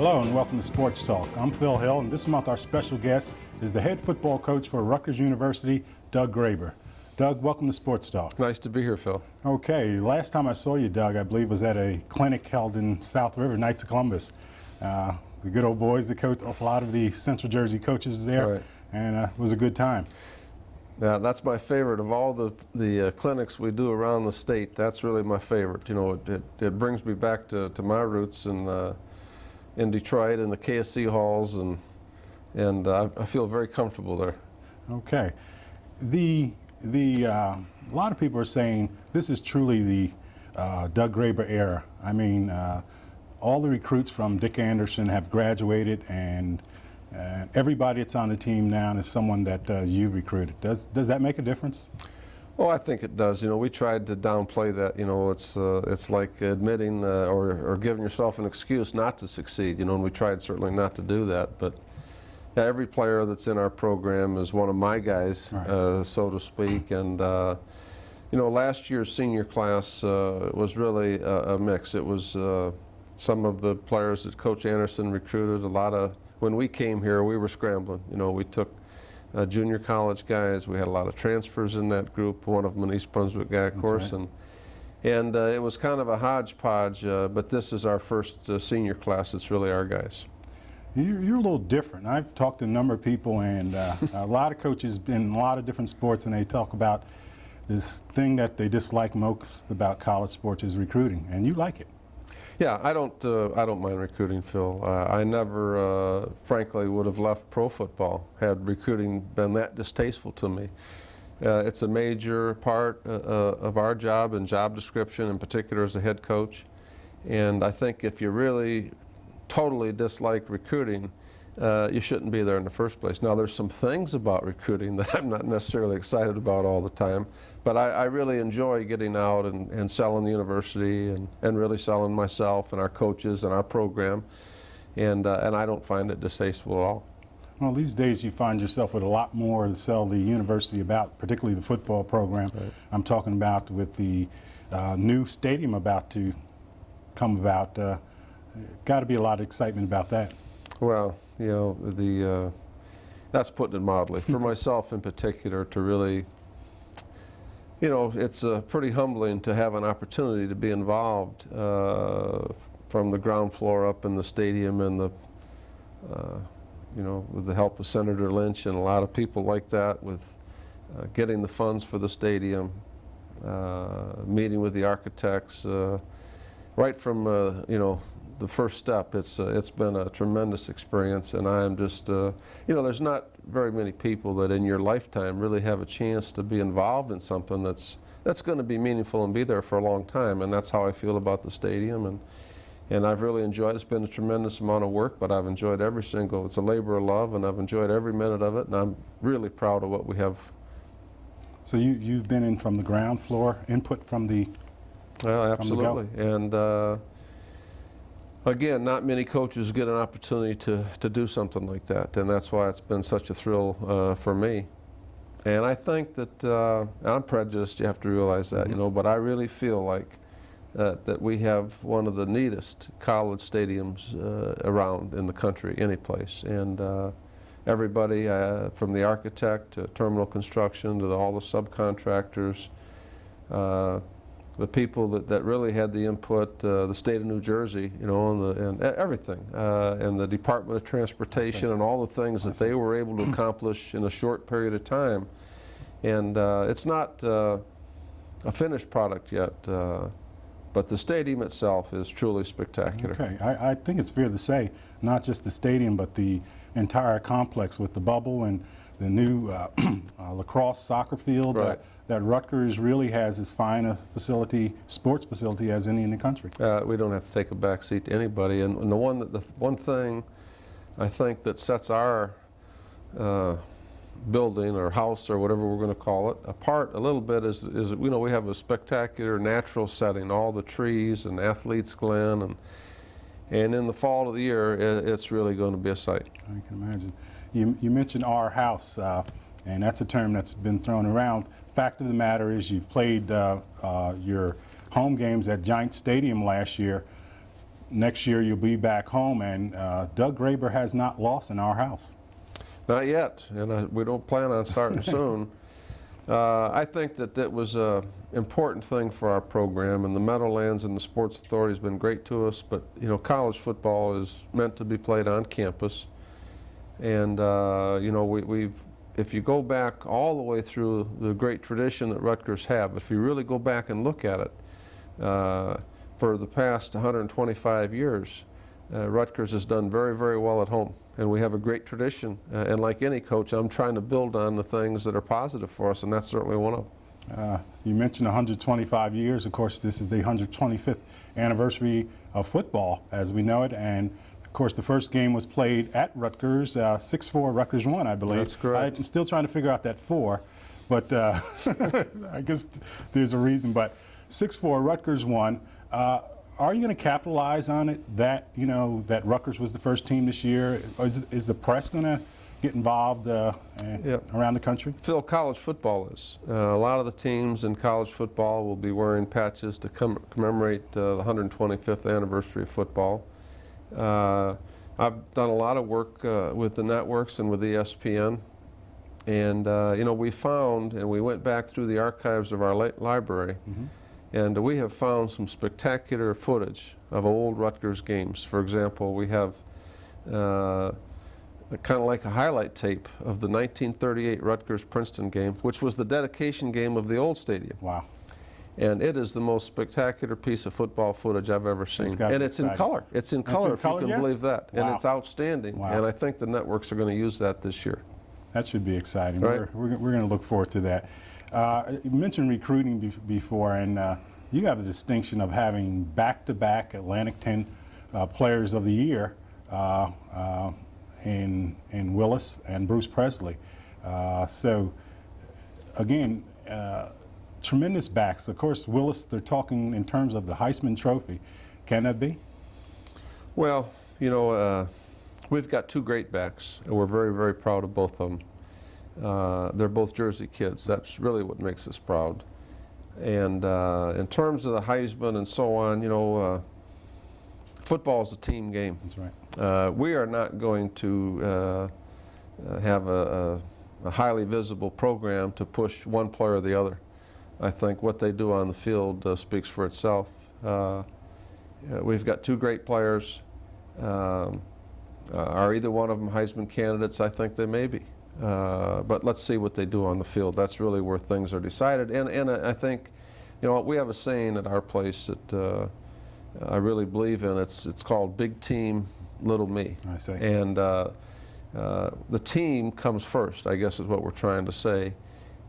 Hello and welcome to Sports Talk. I'm Phil Hill, and this month our special guest is the head football coach for Rutgers University, Doug Garber. Doug, welcome to Sports Talk. Nice to be here, Phil. Okay, last time I saw you, Doug, I believe was at a clinic held in South River, Knights of Columbus. The good old boys that coach, a lot of the Central Jersey coaches there, right. And it was a good time. Yeah, that's my favorite of all the clinics we do around the state. That's really my favorite. You know, it brings me back to my roots in Detroit and the KSC halls, and I feel very comfortable there. Okay, a lot of people are saying this is truly the Doug Garber era. I mean, all the recruits from Dick Anderson have graduated, and everybody that's on the team now is someone that you recruited. Does that make a difference? Well, I think it does. You know, we tried to downplay that. You know, it's like admitting or giving yourself an excuse not to succeed. You know, and we tried certainly not to do that. But yeah, every player that's in our program is one of my guys, right. So to speak. And you know, last year's senior class was really a mix. It was some of the players that Coach Anderson recruited. When we came here, we were scrambling. You know, we took junior college guys. We had a lot of transfers in that group. One of them an East Brunswick guy, of course, right. and it was kind of a hodgepodge. But this is our first senior class. That's really our guys. You're a little different. I've talked to a number of people, and a lot of coaches in a lot of different sports, and they talk about this thing that they dislike most about college sports is recruiting, and you like it. Yeah, I don't mind recruiting, Phil. I never, frankly, would have left pro football had recruiting been that distasteful to me. It's a major part of our job and job description, in particular as a head coach. And I think if you really totally dislike recruiting, you shouldn't be there in the first place. Now, there's some things about recruiting that I'm not necessarily excited about all the time, but I really enjoy getting out and selling the university and really selling myself and our coaches and our program, and I don't find it distasteful at all. Well, these days you find yourself with a lot more to sell the university about, particularly the football program. Right. I'm talking about with the new stadium about to come about. Got to be a lot of excitement about that. Well, you know, that's putting it mildly. For myself in particular, to really, you know, it's pretty humbling to have an opportunity to be involved from the ground floor up in the stadium and you know, with the help of Senator Lynch and a lot of people like that, with getting the funds for the stadium, meeting with the architects, right from you know, the first step. It's been a tremendous experience, and I am just, you know, there's not very many people that in your lifetime really have a chance to be involved in something that's going to be meaningful and be there for a long time, and that's how I feel about the stadium, and I've really enjoyed it. It's been a tremendous amount of work, but I've enjoyed every single, it's a labor of love, and I've enjoyed every minute of it, and I'm really proud of what we have. So you've been in from the ground floor, input from the absolutely, and again, not many coaches get an opportunity to do something like that, and that's why it's been such a thrill for me. And I think that I'm prejudiced, you have to realize that, you know, but I really feel like that we have one of the neatest college stadiums around in the country, any place. And everybody from the architect to terminal construction to all the subcontractors, the people that really had the input, the state of New Jersey, you know, and everything, and the Department of Transportation and all the things that they were able to accomplish in a short period of time. And it's not a finished product yet, but the stadium itself is truly spectacular. Okay, I think it's fair to say, not just the stadium, but the entire complex with the bubble and the new lacrosse soccer field. Right. That Rutgers really has as fine a facility, sports facility, as any in the country. We don't have to take a back seat to anybody. And the one thing I think that sets our building or house or whatever we're going to call it apart a little bit is you know, we have a spectacular natural setting, all the trees and Athletes Glen, and in the fall of the year it's really going to be a sight. I can imagine. You mentioned our house, and that's a term that's been thrown around. Fact of the matter is you've played your home games at Giant Stadium last year. next year you'll be back home, and Doug Graber has not lost in our house. Not yet, and we don't plan on starting soon. I think that it was an important thing for our program, and the Meadowlands and the Sports Authority has been great to us, but you know, college football is meant to be played on campus. And you know, if you go back all the way through the great tradition that Rutgers have, if you really go back and look at it, for the past 125 years, Rutgers has done very, very well at home. And we have a great tradition. And like any coach, I'm trying to build on the things that are positive for us, and that's certainly one of them. You mentioned 125 years. Of course, this is the 125th anniversary of football as we know it. And of course, the first game was played at Rutgers, 6-4, Rutgers won, I believe. That's correct. I'm still trying to figure out that 4, but I guess there's a reason. But 6-4, Rutgers won. Are you going to capitalize on it that, you know, that Rutgers was the first team this year? Or is the press going to get involved around the country? Phil, college football is. A lot of the teams in college football will be wearing patches to commemorate the 125th anniversary of football. I've done a lot of work with the networks and with ESPN. And, you know, we found, and we went back through the archives of our library, and we have found some spectacular footage of old Rutgers games. For example, we have kind of like a highlight tape of the 1938 Rutgers-Princeton game, which was the dedication game of the old stadium. Wow. And it is the most spectacular piece of football footage I've ever seen. And it's in color. It's in color, if you can believe that. Wow. And it's outstanding. Wow. And I think the networks are going to use that this year. That should be exciting. Right. We're going to look forward to that. You mentioned recruiting before, and you have the distinction of having back-to-back Atlantic 10 Players of the Year in Willis and Bruce Presley. So, again, tremendous backs. Of course, Willis, they're talking in terms of the Heisman Trophy. Can that be? Well, you know, we've got two great backs, and we're very, very proud of both of them. They're both Jersey kids. That's really what makes us proud. And in terms of the Heisman and so on, you know, football is a team game. That's right. We are not going to have a highly visible program to push one player or the other. I think what they do on the field speaks for itself. We've got two great players. Are either one of them Heisman candidates? I think they may be. But let's see what they do on the field. That's really where things are decided. And I think, you know, we have a saying at our place that I really believe in. It's called big team, little me. I see. And the team comes first, I guess is what we're trying to say.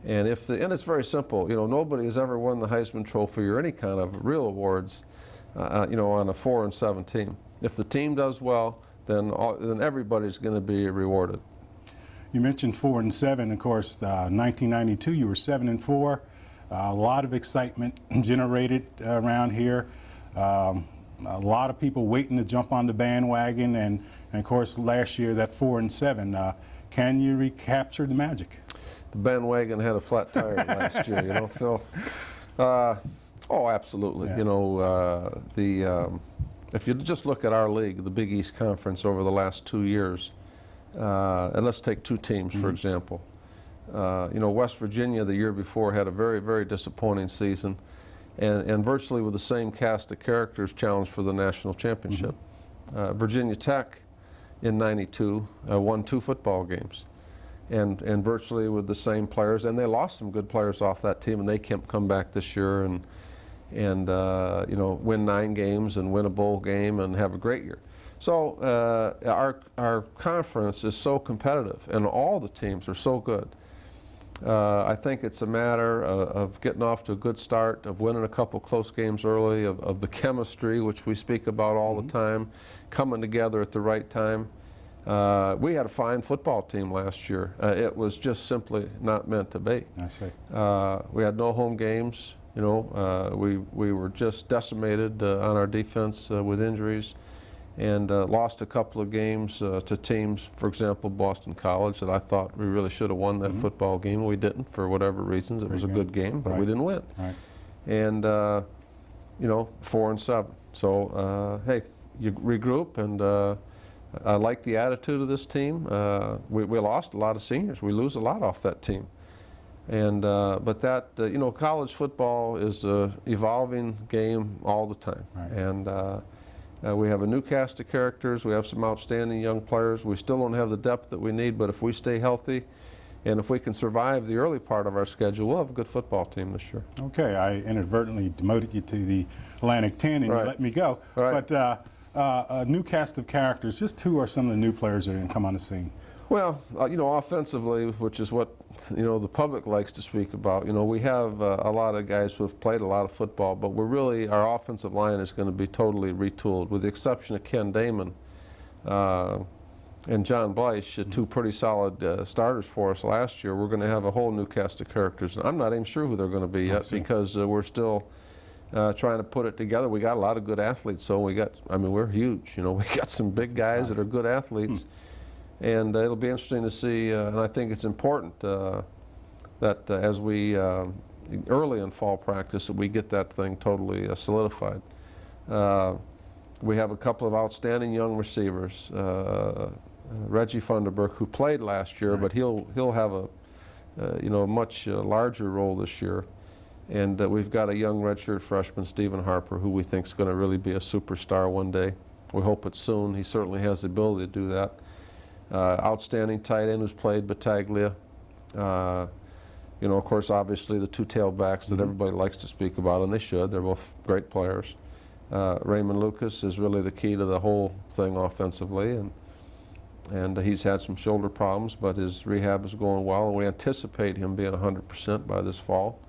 And and it's very simple. You know, nobody has ever won the Heisman Trophy or any kind of real awards, you know, on a 4-7 team. If the team does well, then everybody's going to be rewarded. You mentioned 4-7. Of course, 1992, you were 7-4. A lot of excitement generated around here. A lot of people waiting to jump on the bandwagon, and of course, last year that 4-7. Can you recapture the magic? The bandwagon had a flat tire last year, you know, Phil. Oh, absolutely. Yeah. You know, if you just look at our league, the Big East Conference over the last 2 years, and let's take two teams, for example. You know, West Virginia the year before had a very, very disappointing season, and virtually with the same cast of characters challenged for the national championship. Virginia Tech in '92 won 2 football games, and virtually with the same players, and they lost some good players off that team, and they can't come back this year and you know, win 9 games and win a bowl game and have a great year. So our conference is so competitive, and all the teams are so good. I think it's a matter of getting off to a good start, of winning a couple close games early, of the chemistry, which we speak about all the time, coming together at the right time. We had a fine football team last year. It was just simply not meant to be. I see. We had no home games. You know, we were just decimated on our defense with injuries, and lost a couple of games to teams, for example, Boston College, that I thought we really should have won that football game. We didn't, for whatever reasons. It was a good game, but we didn't win. Right. And, you know, 4-7. So, hey, you regroup, and I like the attitude of this team. We lost a lot of seniors. We lose a lot off that team. And but that you know, college football is a evolving game all the time. Right. And we have a new cast of characters. We have some outstanding young players. We still don't have the depth that we need, but if we stay healthy, and if we can survive the early part of our schedule, we'll have a good football team this year. Okay, I inadvertently demoted you to the Atlantic 10, and Right. you let me go. Right. But a new cast of characters. Just who are some of the new players that are going to come on the scene? Well, you know, offensively, which is what, you know, the public likes to speak about, you know, we have a lot of guys who have played a lot of football, but we're really, our offensive line is going to be totally retooled, with the exception of Ken Damon and John Bleich, two pretty solid starters for us last year. We're going to have a whole new cast of characters. I'm not even sure who they're going to be yet, because we're still trying to put it together. We got a lot of good athletes, so we got, I mean, we're huge. You know, we got some big guys that are good athletes. And it'll be interesting to see, and I think it's important that as we, early in fall practice, that we get that thing totally solidified. We have a couple of outstanding young receivers. Reggie Funderburk, who played last year, but he'll have a you know, much larger role this year. And we've got a young redshirt freshman, Stephen Harper, who we think is going to really be a superstar one day. We hope it's soon. He certainly has the ability to do that. Outstanding tight end who's played Battaglia. You know, of course, obviously the two tailbacks that everybody likes to speak about, and they should. They're both great players. Raymond Lucas is really the key to the whole thing offensively, and he's had some shoulder problems, but his rehab is going well, and we anticipate him being 100% by this fall.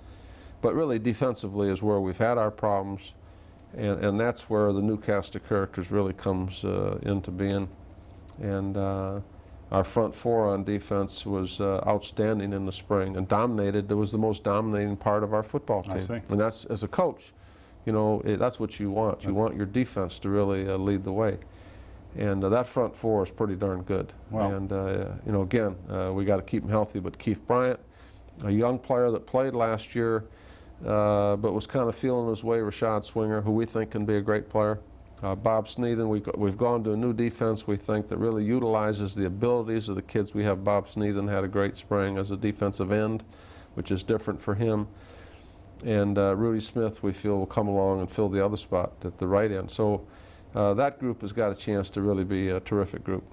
But really, defensively is where we've had our problems, and that's where the new cast of characters really comes into being. And our front four on defense was outstanding in the spring and dominated. It was the most dominating part of our football team. I see. And that's, as a coach, you know, that's what you want. You want your defense to really lead the way. And that front four is pretty darn good. Wow. And, you know, again, we got to keep him healthy. But Keith Bryant, a young player that played last year, but was kind of feeling his way, Rashad Swinger, who we think can be a great player. Bob Sneathen, we've gone to a new defense we think that really utilizes the abilities of the kids we have. Bob Sneathen had a great spring as a defensive end, which is different for him. And Rudy Smith, we feel, will come along and fill the other spot at the right end. So that group has got a chance to really be a terrific group.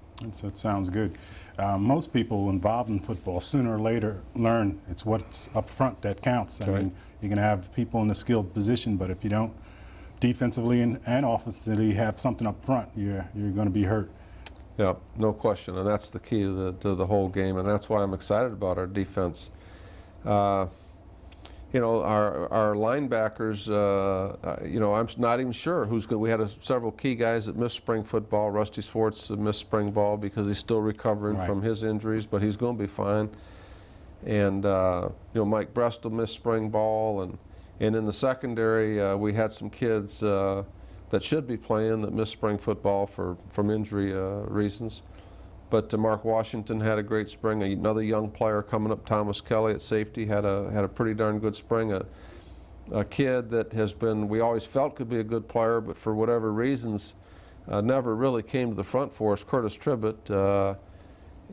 That sounds good. Most people involved in football sooner or later learn it's what's up front that counts. I mean, you can have people in a skilled position, but if you don't defensively and offensively have something up front, you're going to be hurt. Yeah, no question, and that's the key to the whole game, and that's why I'm excited about our defense. You know, our linebackers, you know, I'm not even sure who's good. We had several key guys that missed spring football. Rusty Swartz missed spring ball because he's still recovering from his injuries, but he's going to be fine. And, you know, Mike Brestel missed spring ball, and in the secondary, we had some kids that should be playing that missed spring football from injury reasons. But Mark Washington had a great spring. Another young player coming up, Thomas Kelly at safety, had a pretty darn good spring. A kid that has been, we always felt could be a good player, but for whatever reasons, never really came to the front for us, Curtis Tribbett.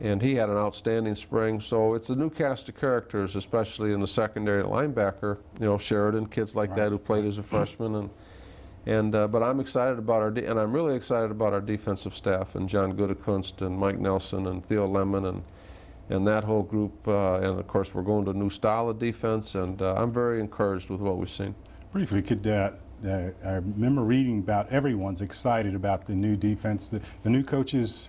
And he had an outstanding spring. So it's a new cast of characters, especially in the secondary linebacker. You know, Sheridan, kids like that who played as a freshman, but I'm excited about and I'm really excited about our defensive staff, and John Gutekunst and Mike Nelson and Theo Lemon and that whole group. And of course, we're going to a new style of defense, and I'm very encouraged with what we've seen. Briefly, I remember reading about everyone's excited about the new defense, the new coaches.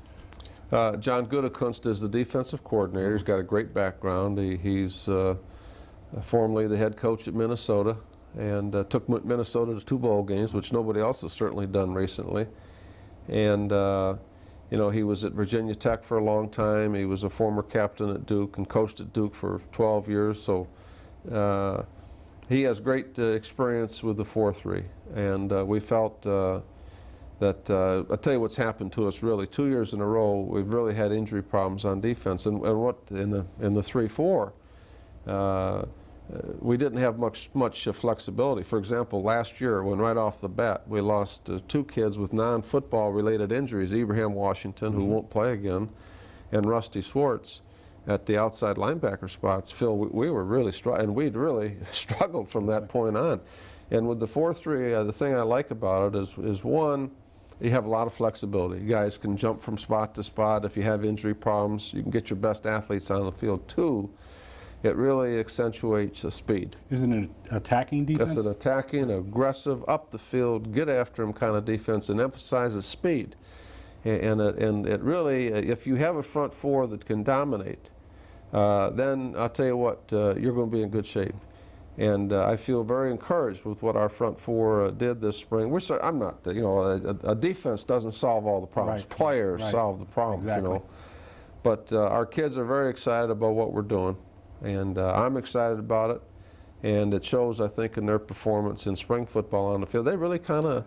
John Gutekunst is the defensive coordinator. He's got a great background. He's formerly the head coach at Minnesota, and took Minnesota to 2 bowl games, which nobody else has certainly done recently. And you know, he was at Virginia Tech for a long time. He was a former captain at Duke and coached at Duke for 12 years. So he has great experience with the 4-3, and we felt that I'll tell you what's happened to us really. 2 years in a row, we've really had injury problems on defense, and what in the 3-4. we didn't have much flexibility. For example, last year, when right off the bat we lost 2 kids with non-football related injuries, Abraham Washington, who won't play again, and Rusty Swartz at the outside linebacker spots. Phil, we were really and we'd really struggled from that point on. And with the 4-3, the thing I like about it is one, you have a lot of flexibility. You guys can jump from spot to spot. If you have injury problems, you can get your best athletes on the field. 2, it really accentuates the speed. Isn't it attacking defense? It's an attacking, aggressive, up the field, get after him kind of defense, and emphasizes speed. And it really, if you have a front 4 that can dominate, then I'll tell you what, you're going to be in good shape. And I feel very encouraged with what our front 4 did this spring. I'm not, you know, a defense doesn't solve all the problems. Right. Players Right. solve the problems, Exactly. you know. But our kids are very excited about what we're doing. And I'm excited about it, and it shows, I think, in their performance in spring football on the field. They really kind of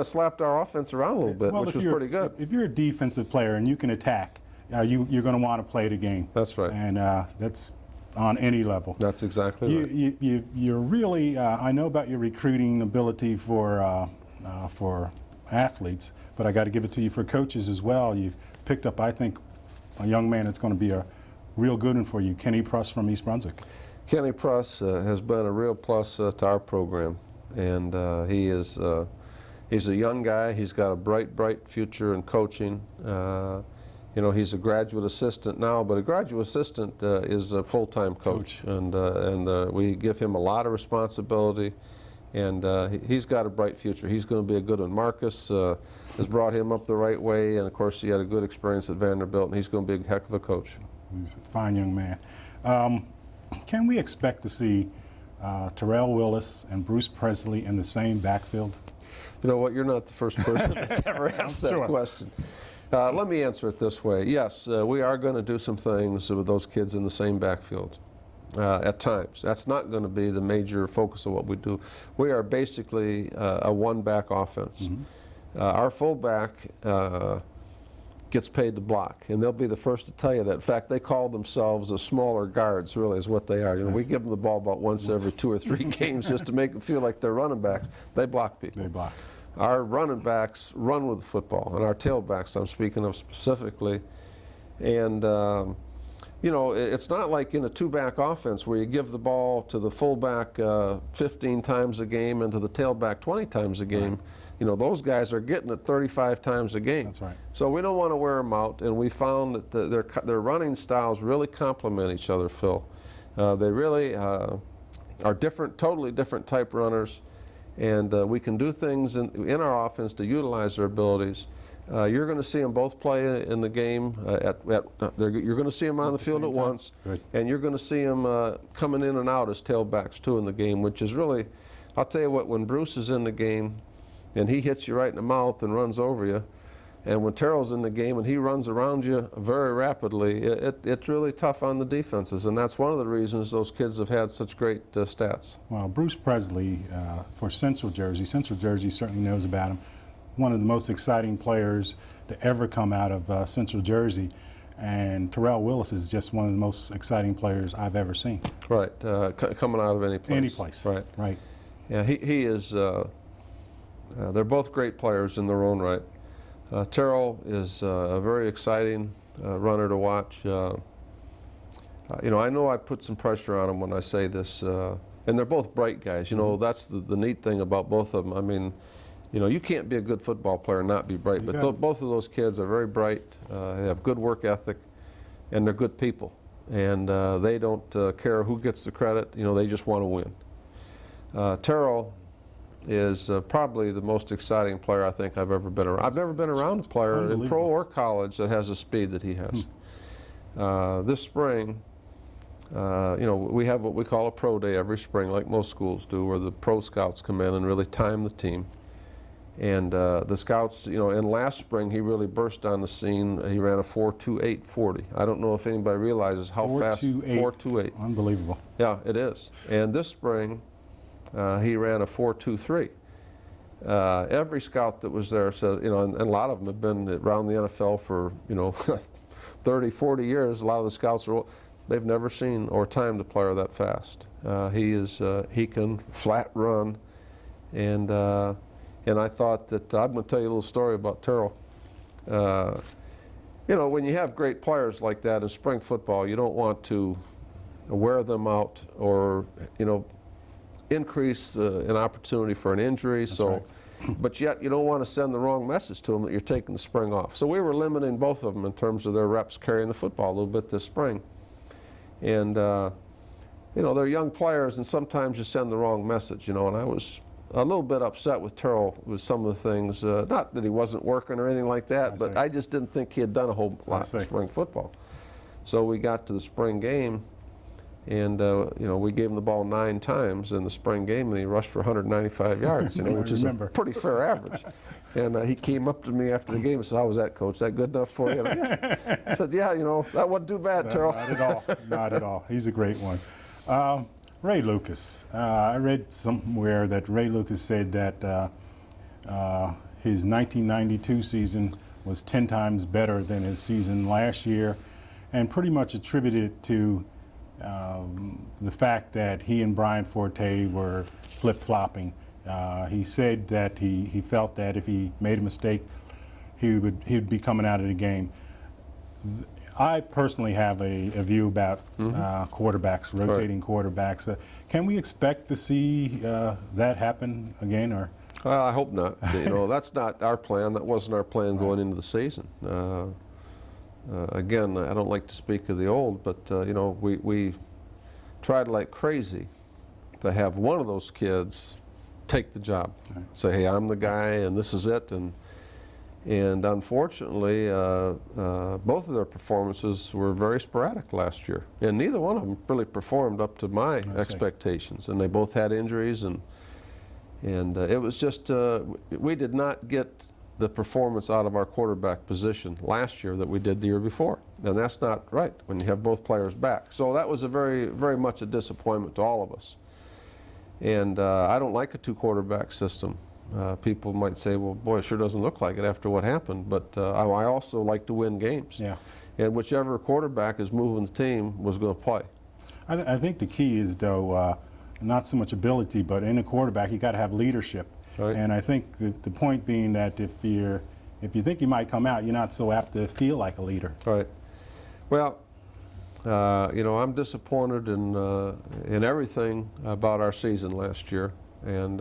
slapped our offense around a little bit, which was pretty good. If you're a defensive player and you can attack, you're going to want to play the game. That's right. And that's on any level. That's exactly right. You're really, I know about your recruiting ability for athletes, but I got to give it to you for coaches as well. You've picked up, I think, a young man that's going to be a real good one for you, Kenny Pruss from East Brunswick. Kenny Pruss has been a real plus to our program, and he's a young guy. He's got a bright future in coaching. You know, he's a graduate assistant now, but a graduate assistant is a full-time coach. And we give him a lot of responsibility, and he's got a bright future. He's going to be a good one. Marcus has brought him up the right way, and of course he had a good experience at Vanderbilt, and he's going to be a heck of a coach. He's a fine young man. Can we expect to see Terrell Willis and Bruce Presley in the same backfield? You know what, you're not the first person that's ever asked that question. Let me answer it this way. Yes, we are going to do some things with those kids in the same backfield at times. That's not going to be the major focus of what we do. We are basically a one-back offense. Our fullback gets paid to block, and they'll be the first to tell you that. In fact, they call themselves the smaller guards, really, is what they are. You know, we give them the ball about once every 2 or 3 games just to make them feel like they're running backs. They block people. They block. Our running backs run with the football, and our tailbacks I'm speaking of specifically. And, you know, it's not like in a 2-back offense where you give the ball to the fullback 15 times a game and to the tailback 20 times a game. Right. You know, those guys are getting it 35 times a game. That's right. So we don't want to wear them out, and we found that their running styles really complement each other, Phil. They really are different, totally different type runners, and we can do things in our offense to utilize their abilities. You're going to see them both play in the game. You're going to see them on the field at once, and you're going to see them coming in and out as tailbacks too in the game, which is really, I'll tell you what, when Bruce is in the game and he hits you right in the mouth and runs over you, and when Terrell's in the game and he runs around you very rapidly, it's really tough on the defenses, and that's one of the reasons those kids have had such great stats. Well, Bruce Presley for Central Jersey certainly knows about him. One of the most exciting players to ever come out of Central Jersey, and Terrell Willis is just one of the most exciting players I've ever seen. Right, coming out of any place. Any place. Right. Right. Yeah, he is. They're both great players in their own right. Terrell is a very exciting runner to watch. You know, I know I put some pressure on him when I say this, and they're both bright guys. You know, that's the neat thing about both of them. I mean, you know, you can't be a good football player and not be bright, but both of those kids are very bright. They have good work ethic, and they're good people. And they don't care who gets the credit. You know, they just want to win. Terrell is probably the most exciting player I think I've ever been around. I've never been around a player in pro or college that has the speed that he has. This spring, you know, we have what we call a pro day every spring, like most schools do, where the pro scouts come in and really time the team. And the scouts, you know, and last spring he really burst on the scene. He ran a 4.28.40. I don't know if anybody realizes how fast. 4.28. Unbelievable. Yeah, it is. And this spring, he ran a 4.23. Every scout that was there said, you know, and a lot of them have been around the NFL for, you know, 30, 40 years. A lot of the scouts are, they've never seen or timed a player that fast. He can flat run, and I thought that I'm going to tell you a little story about Terrell. You know, when you have great players like that in spring football, you don't want to wear them out or, you know, increase an opportunity for an injury. That's so, right. But yet you don't want to send the wrong message to them that you're taking the spring off. So we were limiting both of them in terms of their reps carrying the football a little bit this spring. And, you know, they're young players, and sometimes you send the wrong message, you know, and I was a little bit upset with Terrell with some of the things, not that he wasn't working or anything like that, but I just didn't think he had done a whole lot of spring football. So we got to the spring game, and you know, we gave him the ball 9 times in the spring game, and he rushed for 195 yards, you know, which is a pretty fair average. And he came up to me after the game and said, "How was that, Coach? Is that good enough for you?" And I said, "Yeah, you know, that wasn't too bad, Terrell." Not at all. Not at all. He's a great one. Ray Lucas. I read somewhere that Ray Lucas said that his 1992 season was 10 times better than his season last year, and pretty much attributed it to the fact that he and Brian Forte were flip-flopping. He said that he felt that if he made a mistake, he'd be coming out of the game. I personally have a view about quarterbacks, rotating quarterbacks. Can we expect to see that happen again, or? I hope not. You know, that's not our plan. That wasn't our plan going into the season. Again, I don't like to speak of the old, but you know, we tried like crazy to have one of those kids take the job. Say, "Hey, I'm the guy, and this is it." And unfortunately, both of their performances were very sporadic last year, and neither one of them really performed up to my expectations. And they both had injuries, and it was just we did not get the performance out of our quarterback position last year that we did the year before, and that's not right when you have both players back. So that was a very much a disappointment to all of us. And I don't like a 2-quarterback system. People might say, "Well, boy, it sure doesn't look like it after what happened." But I also like to win games. Yeah. And whichever quarterback is moving the team was going to play. I think the key is, though, not so much ability, but in a quarterback, you got to have leadership. Right. And I think the point being that if you think you might come out, you're not so apt to feel like a leader. Right. Well, you know, I'm disappointed in everything about our season last year, and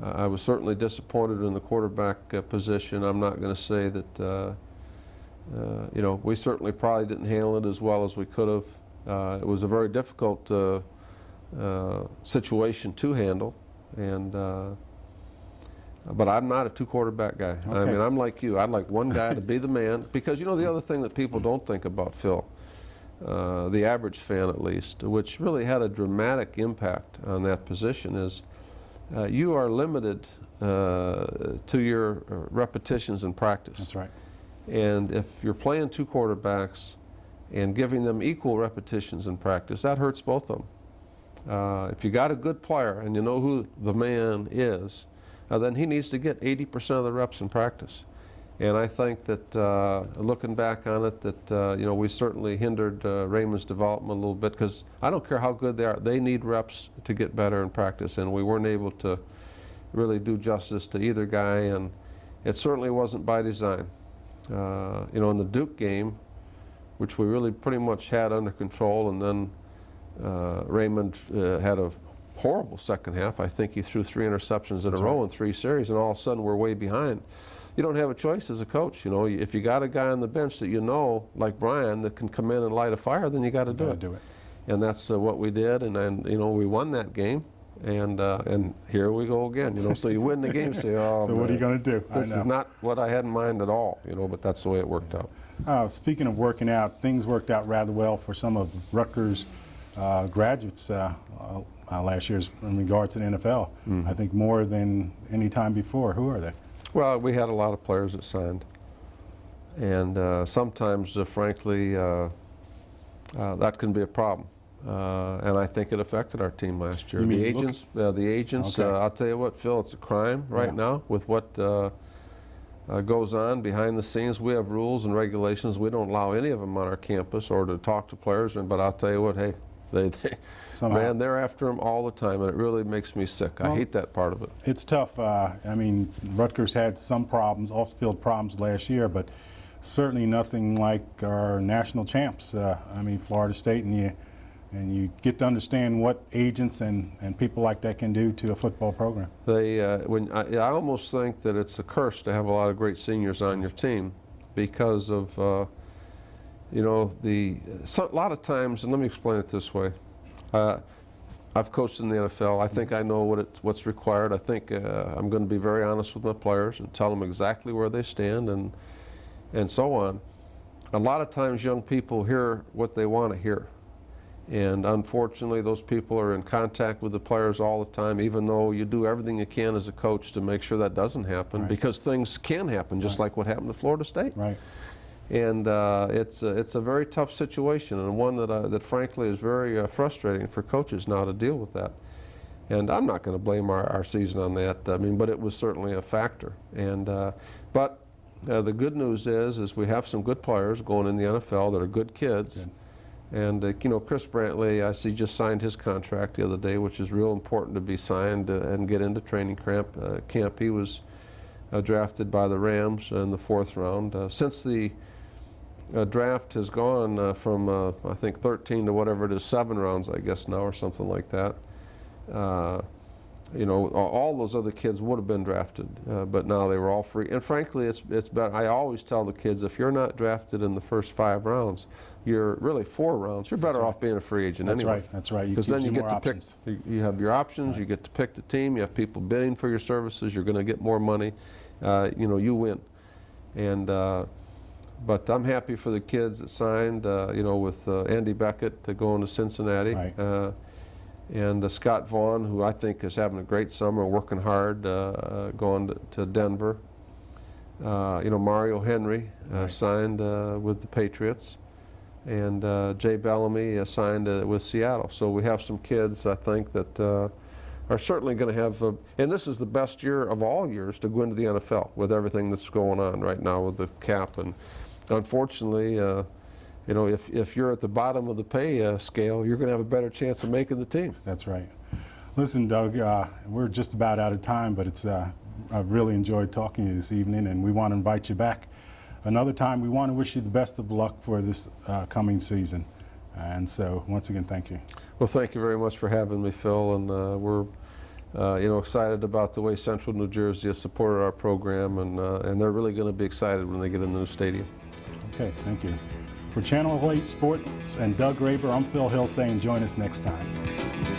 I was certainly disappointed in the quarterback position. I'm not going to say that, you know, we certainly probably didn't handle it as well as we could have. It was a very difficult situation to handle, and but I'm not a 2-quarterback guy. Okay. I mean, I'm like you. I'd like one guy to be the man, because you know the other thing that people don't think about, Phil, the average fan at least, which really had a dramatic impact on that position, is you are limited to your repetitions in practice. That's right. And if you're playing 2 quarterbacks and giving them equal repetitions in practice, that hurts both of them. If you got a good player and you know who the man is, then he needs to get 80% of the reps in practice. And I think that looking back on it, that you know, we certainly hindered Raymond's development a little bit, because I don't care how good they are, they need reps to get better in practice, and we weren't able to really do justice to either guy, and it certainly wasn't by design. You know, in the Duke game, which we really pretty much had under control, and then Raymond had a horrible second half. I think he threw 3 interceptions in a row in 3 series, and all of a sudden we're way behind. You don't have a choice as a coach. You know, if you got a guy on the bench that you know, like Brian, that can come in and light a fire, then you got to do it. And that's what we did, and you know, we won that game, and here we go again. You know, so you win the game, say, "Oh, so man, what are you going to do?" This is not what I had in mind at all. You know, but that's the way it worked out. Speaking of working out, things worked out rather well for some of Rutgers graduates last year in regards to the NFL. I think more than any time before. Who are they? Well, we had a lot of players that signed, and sometimes, frankly, that can be a problem. And I think it affected our team last year. The agents, okay. I'll tell you what, Phil, it's a crime right now with what goes on behind the scenes. We have rules and regulations. We don't allow any of them on our campus or to talk to players. But I'll tell you what, hey, man, they're after them all the time, and it really makes me sick. I hate that part of it. It's tough. I mean, Rutgers had some problems, off-field problems last year, but certainly nothing like our national champs. I mean, Florida State, and you get to understand what agents and people like that can do to a football program. I almost think that it's a curse to have a lot of great seniors on your team because of you know, a lot of times, and let me explain it this way. I've coached in the NFL. I think I know what's required. I think I'm going to be very honest with my players and tell them exactly where they stand and so on. A lot of times young people hear what they want to hear. And unfortunately, those people are in contact with the players all the time, even though you do everything you can as a coach to make sure that doesn't happen, because things can happen, just like what happened to Florida State. Right. And it's a very tough situation, and one that frankly is very frustrating for coaches now to deal with that. And I'm not going to blame our season on that. I mean, but it was certainly a factor. And but the good news is we have some good players going in the NFL that are good kids. Good. And you know, Chris Brantley, I see, just signed his contract the other day, which is real important to be signed and get into training camp. He was drafted by the Rams in the 4th round. Since the draft has gone from I think 13 to whatever it is, 7 rounds, I guess now, or something like that. You know, all those other kids would have been drafted, but now they were all free. And frankly, it's better. I always tell the kids, if you're not drafted in the first 5 rounds, you're really 4 rounds. You're better off being a free agent anyway. That's right. Because then you get to options. pick. You have your options. You get to pick the team. You have people bidding for your services. You're going to get more money. You know, you win. And but I'm happy for the kids that signed. You know, with Andy Beckett going to Cincinnati. Right. And Scott Vaughn, who I think is having a great summer, working hard, going to Denver. You know, Mario Henry signed with the Patriots, and Jay Bellamy signed with Seattle. So we have some kids, I think, that are certainly going to have, and this is the best year of all years to go into the NFL with everything that's going on right now with the cap. And unfortunately, you know, if you're at the bottom of the pay scale, you're going to have a better chance of making the team. That's right. Listen, Doug, we're just about out of time, but I've really enjoyed talking to you this evening, and we want to invite you back another time. We want to wish you the best of luck for this coming season. And so, once again, thank you. Well, thank you very much for having me, Phil, and we're you know, excited about the way Central New Jersey has supported our program, and they're really going to be excited when they get in the new stadium. Okay, thank you. For Channel 8 Sports and Doug Graber, I'm Phil Hill saying join us next time.